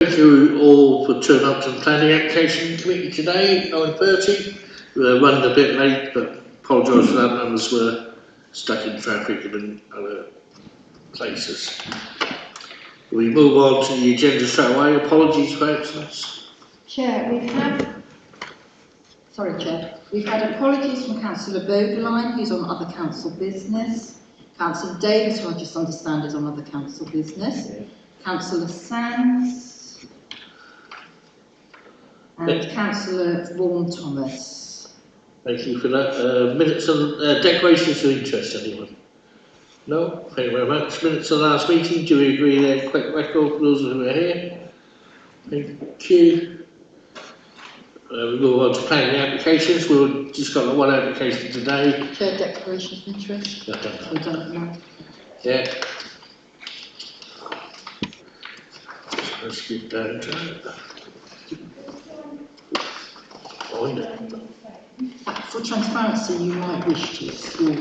thank you all for turning up to the planning application committee today, 9:30. We're running a bit late, but apologise for that, numbers were stuck in traffic and in other places. We move on to the agenda straight away. Apologies for absence. Chair, we've had apologies from Councillor Bodeline, who's on other council business. Councillor Davis, who I just understand is on other council business. Yeah. Councillor Sands. And Councillor Vaughan Thomas. Thank you for that. Minutes and declarations of interest, anyone? No? Thank you very much. Minutes of the last meeting, do we agree they're quick record for those who are here? Thank you. We move on to planning applications. We've just got one application today. Chair, declaration of interest. We've done it now. Yeah. Let's get down to it. For transparency, you might wish to score.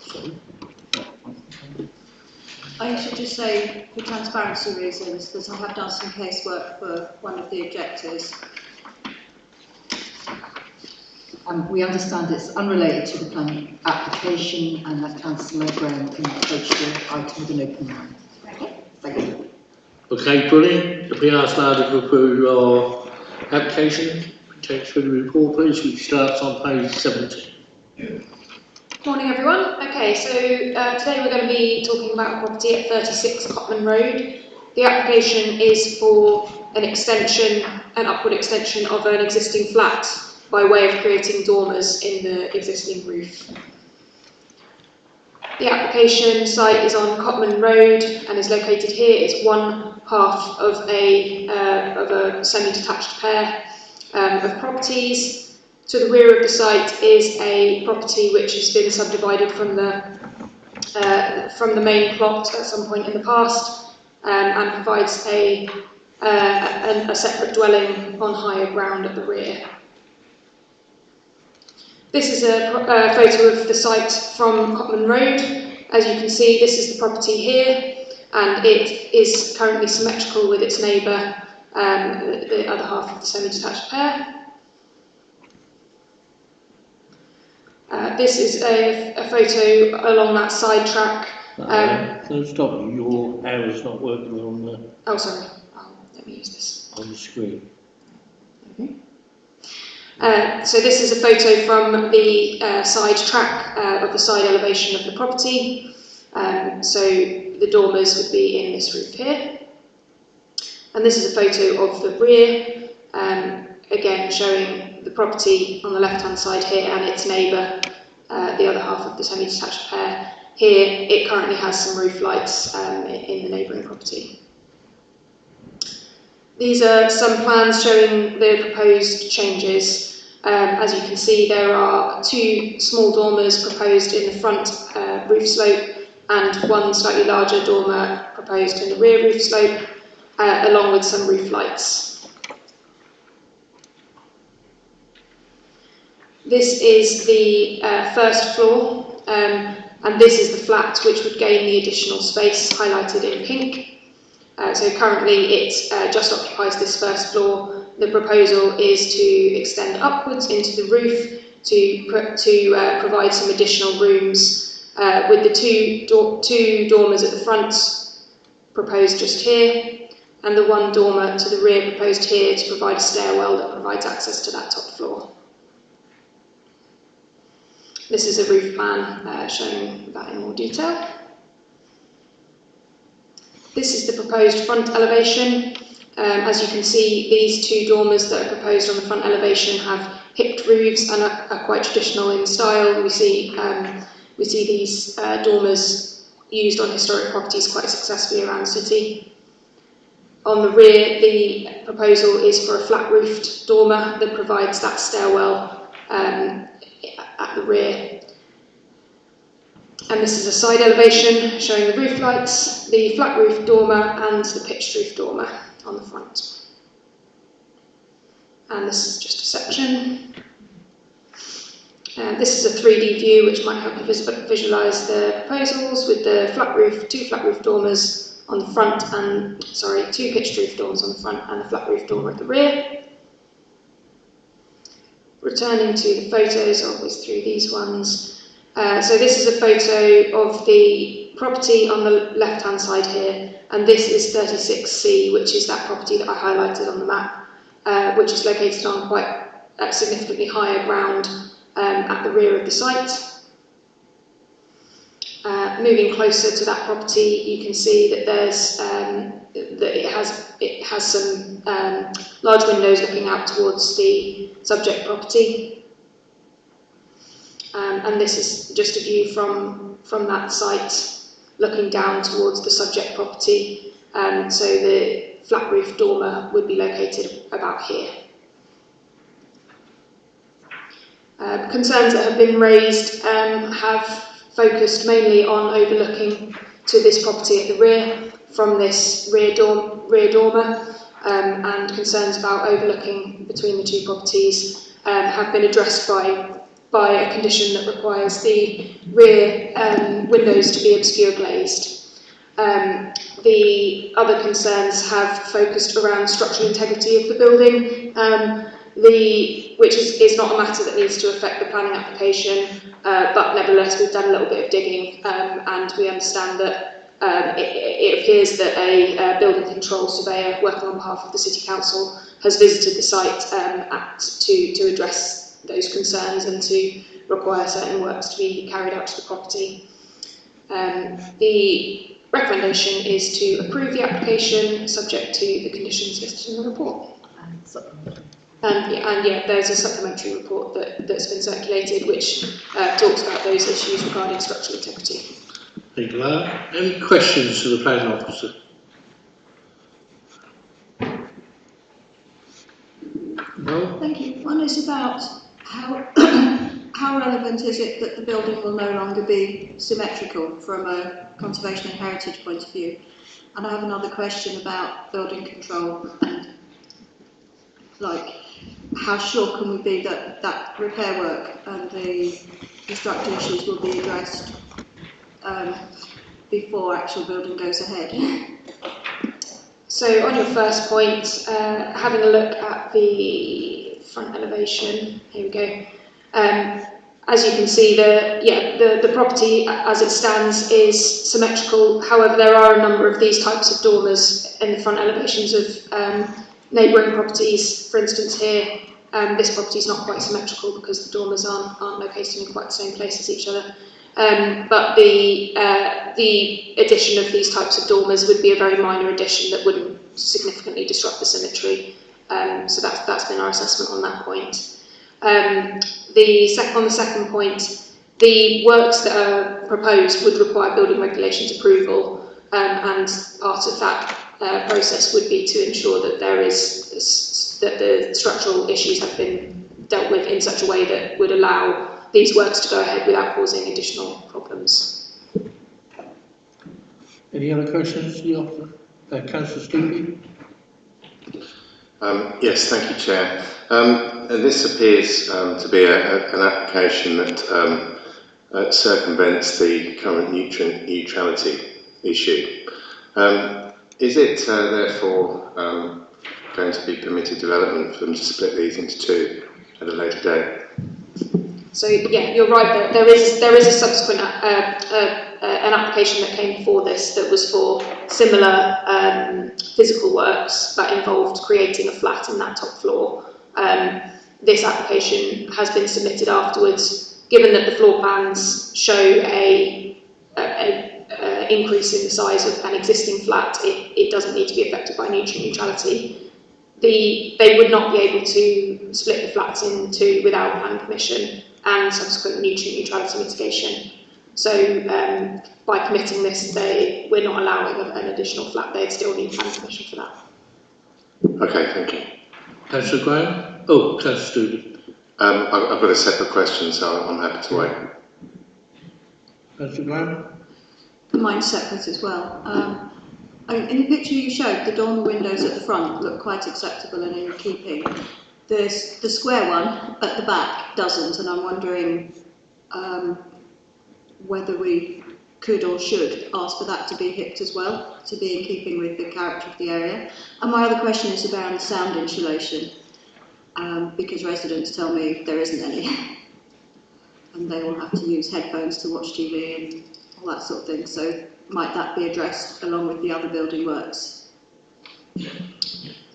Sorry. I should just say, for transparency reasons, that I have done some casework for one of the objectors. We understand it's unrelated to the planning application and that Councillor Graham can approach the item with an open mind. Okay, thank you. Okay, brilliant. If we ask now to approve our application, text for the report, please, which starts on page 17. Morning everyone. Okay, so today we're going to be talking about a property at 36 Cotman Road. The application is for an upward extension of an existing flat by way of creating dormers in the existing roof. The application site is on Cotman Road and is located here. It's one half of a semi-detached pair of properties. To the rear of the site is a property which has been subdivided from the main plot at some point in the past and provides a separate dwelling on higher ground at the rear. This is a photo of the site from Cotman Road. As you can see, this is the property here, and it is currently symmetrical with its neighbour, the other half of the semi-detached pair. This is a photo along that side track. Can I stop you? Your arrow's not working on the... Oh, sorry. Let me use this. On the screen. Okay. So this is a photo from the side track of the side elevation of the property. So the dormers would be in this roof here. And this is a photo of the rear, again showing the property on the left-hand side here and its neighbour, the other half of the semi-detached pair. Here it currently has some roof lights in the neighbouring property. These are some plans showing the proposed changes. As you can see, there are two small dormers proposed in the front roof slope and one slightly larger dormer proposed in the rear roof slope, along with some roof lights. This is the first floor, and this is the flat which would gain the additional space highlighted in pink. So currently it just occupies this first floor. The proposal is to extend upwards into the roof to provide some additional rooms, with the two dormers at the front proposed just here, and the one dormer to the rear proposed here to provide a stairwell that provides access to that top floor. This is a roof plan showing that in more detail. This is the proposed front elevation. As you can see, these two dormers that are proposed on the front elevation have hipped roofs and are quite traditional in style. We see these dormers used on historic properties quite successfully around the city. On the rear, the proposal is for a flat-roofed dormer that provides that stairwell at the rear. And this is a side elevation showing the roof lights, the flat-roofed dormer and the pitched-roof dormer on the front. And this is just a section. This is a 3D view which might help you visualise the proposals with the two flat-roof dormers on the front and, two pitched roof dormers on the front and a flat roof dormer at the rear. Returning to the photos, I'll whiz through these ones. So this is a photo of the property on the left-hand side here, and this is 36C, which is that property that I highlighted on the map, which is located on quite significantly higher ground at the rear of the site. Moving closer to that property, you can see that there's that it has some large windows looking out towards the subject property, and this is just a view from that site looking down towards the subject property. So the flat roof dormer would be located about here. Concerns that have been raised have focused mainly on overlooking to this property at the rear from this rear dormer, and concerns about overlooking between the two properties have been addressed by a condition that requires the rear windows to be obscure glazed. The other concerns have focused around structural integrity of the building, which is not a matter that needs to affect the planning application, but nevertheless we've done a little bit of digging, and we understand that it appears that a building control surveyor working on behalf of the City Council has visited the site to address those concerns and to require certain works to be carried out to the property. The recommendation is to approve the application subject to the conditions listed in the report. And there's a supplementary report that's been circulated which talks about those issues regarding structural integrity. Thank you, Lara. Any questions to the planning officer? No? Thank you. One is about how how relevant is it that the building will no longer be symmetrical from a conservation and heritage point of view? And I have another question about building control and how sure can we be that repair work and the structural issues will be addressed before actual building goes ahead? So on your first point, having a look at the front elevation, here we go. As you can see, the property as it stands is symmetrical. However, there are a number of these types of dormers in the front elevations of neighbouring properties. For instance, here, this property is not quite symmetrical because the dormers aren't located in quite the same place as each other. But the addition of these types of dormers would be a very minor addition that wouldn't significantly disrupt the symmetry. So that's been our assessment on that point. On the second point, the works that are proposed would require building regulations approval, and part of that process would be to ensure that that the structural issues have been dealt with in such a way that would allow these works to go ahead without causing additional problems. Any other questions to the officer? Councillor Stevie? Yes, thank you, Chair. And this appears to be an application that circumvents the current nutrient neutrality issue. Is it therefore going to be permitted development for them to split these into two at a later date? So yeah, you're right. There is a subsequent an application that came before this that was for similar physical works that involved creating a flat in that top floor. This application has been submitted afterwards. Given that the floor plans show a increase in the size of an existing flat, it doesn't need to be affected by nutrient neutrality. They would not be able to split the flats in two without planning permission and subsequent nutrient neutrality mitigation. So by permitting this, we're not allowing an additional flat. They'd still need planning permission for that. Okay, thank you. Councillor Graham? Oh, Councillor Stewart. I've got a separate question, so I'm happy to wait. Councillor Graham? Mine's separate as well. In the picture you showed, the dormer windows at the front look quite acceptable and in keeping. The square one at the back doesn't, and I'm wondering whether we could or should ask for that to be hipped as well, to be in keeping with the character of the area. And my other question is around sound insulation, because residents tell me there isn't any. And they all have to use headphones to watch TV and all that sort of thing. So might that be addressed along with the other building works?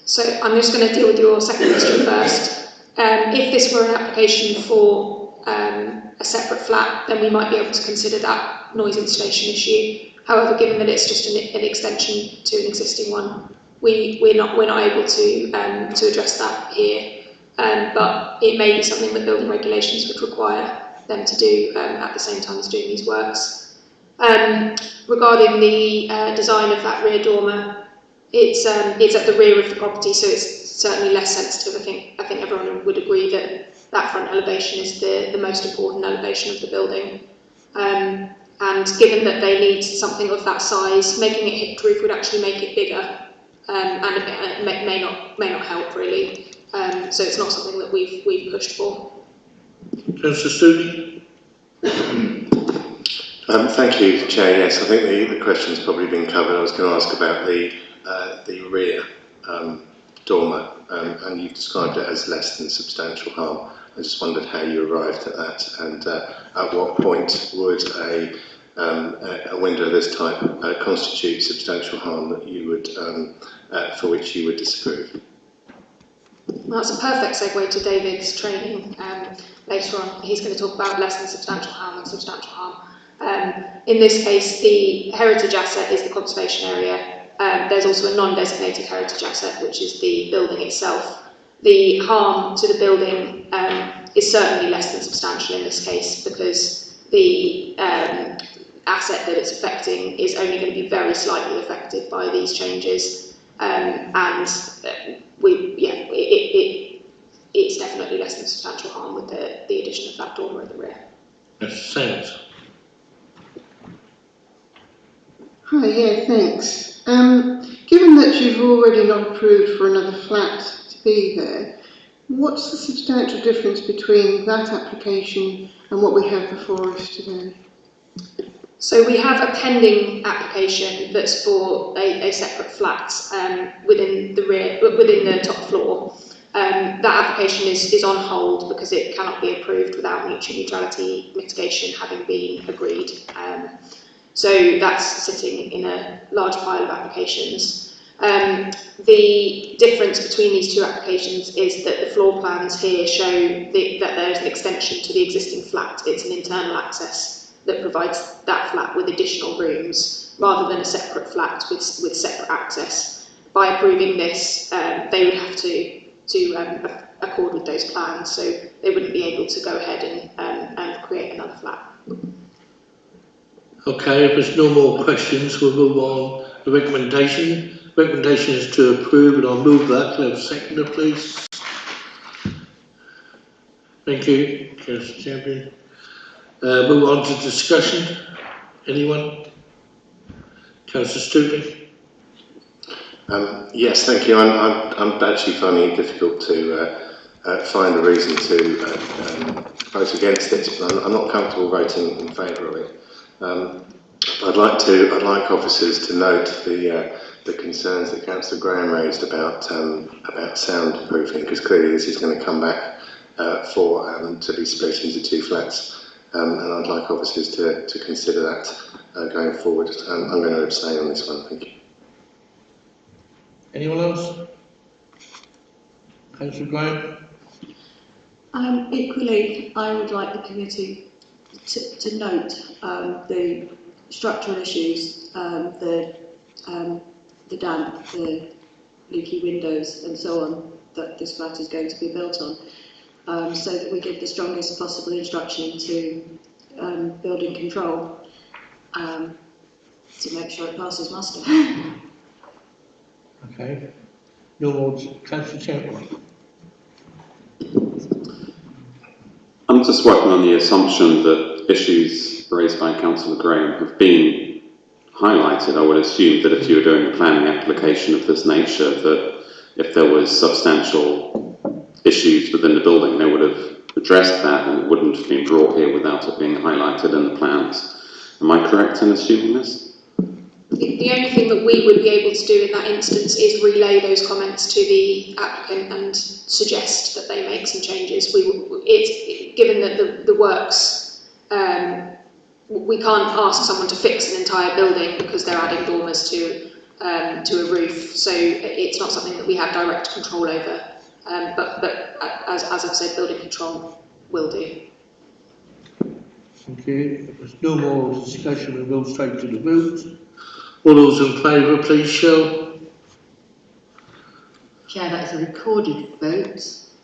So I'm just going to deal with your second question first. If this were an application for a separate flat, then we might be able to consider that noise insulation issue. However, given that it's just an extension to an existing one, we're not able to address that here. But it may be something that building regulations would require them to do at the same time as doing these works. Regarding the design of that rear dormer, it's at the rear of the property, so it's certainly less sensitive. I think everyone would agree that that front elevation is the most important elevation of the building. And given that they need something of that size, making it hipped roof would actually make it bigger, and it may not help really. So it's not something that we've pushed for. Councillor Stooney? Thank you, Chair. Yes, I think the question's probably been covered. I was going to ask about the rear dormer, and you've described it as less than substantial harm. I just wondered how you arrived at that, and at what point would a window of this type constitute substantial harm that you would, for which you would disapprove? Well, that's a perfect segue to David's training later on. He's going to talk about less than substantial harm and substantial harm. In this case, the heritage asset is the conservation area. There's also a non-designated heritage asset, which is the building itself. The harm to the building is certainly less than substantial in this case, because the asset that it's affecting is only going to be very slightly affected by these changes. It's definitely less than substantial harm with the addition of that dormer at the rear. Yes, Sands. Hi, yeah, thanks. Given that you've already not approved for another flat to be there, what's the substantial difference between that application and what we have before us today? So we have a pending application that's for a separate flat within the top floor. That application is on hold because it cannot be approved without mutual neutrality mitigation having been agreed. So that's sitting in a large pile of applications. The difference between these two applications is that the floor plans here show that there's an extension to the existing flat. It's an internal access that provides that flat with additional rooms rather than a separate flat with separate access. By approving this, they would have to accord with those plans, so they wouldn't be able to go ahead and create another flat. Okay, if there's no more questions, we'll move on. The recommendation. Recommendation is to approve, and I'll move that. Can I have a seconder, please? Thank you, Councillor Champion. Move on to discussion. Anyone? Councillor Stooping. Yes, thank you. I'm actually finding it difficult to find a reason to vote against it. I'm not comfortable voting in favour of it. I'd like officers to note the concerns that Councillor Graham raised about soundproofing, because clearly this is going to come back to be split into two flats. And I'd like officers to consider that going forward. I'm going to abstain on this one, thank you. Anyone else? Councillor Graham? Equally, I would like the committee to note the structural issues, the damp, the leaky windows and so on that this flat is going to be built on, so that we give the strongest possible instruction to building control to make sure it passes muster. Okay. No more. Councillor Champion. I'm just working on the assumption that issues raised by Councillor Graham have been highlighted. I would assume that if you were doing a planning application of this nature, that if there was substantial issues within the building, they would have addressed that and it wouldn't have been brought here without it being highlighted in the plans. Am I correct in assuming this? The only thing that we would be able to do in that instance is relay those comments to the applicant and suggest that they make some changes. Given that the works, we can't ask someone to fix an entire building because they're adding dormers to a roof, so it's not something that we have direct control over. But as I've said, building control will do. Okay, if there's no more discussion, we'll go straight to the vote. All those in favour, please show. Chair, that is a recorded vote,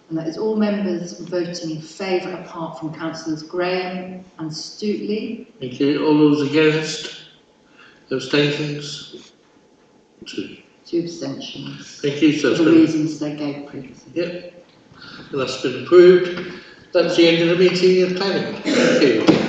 and that is all members voting in favour apart from councillors Graham and Stootley. Thank you. All those against? Abstentions? 2. 2 abstentions. Thank you, so For the reasons they gave previously. Yep, and that's been approved. That's the end of the meeting of planning. Thank you.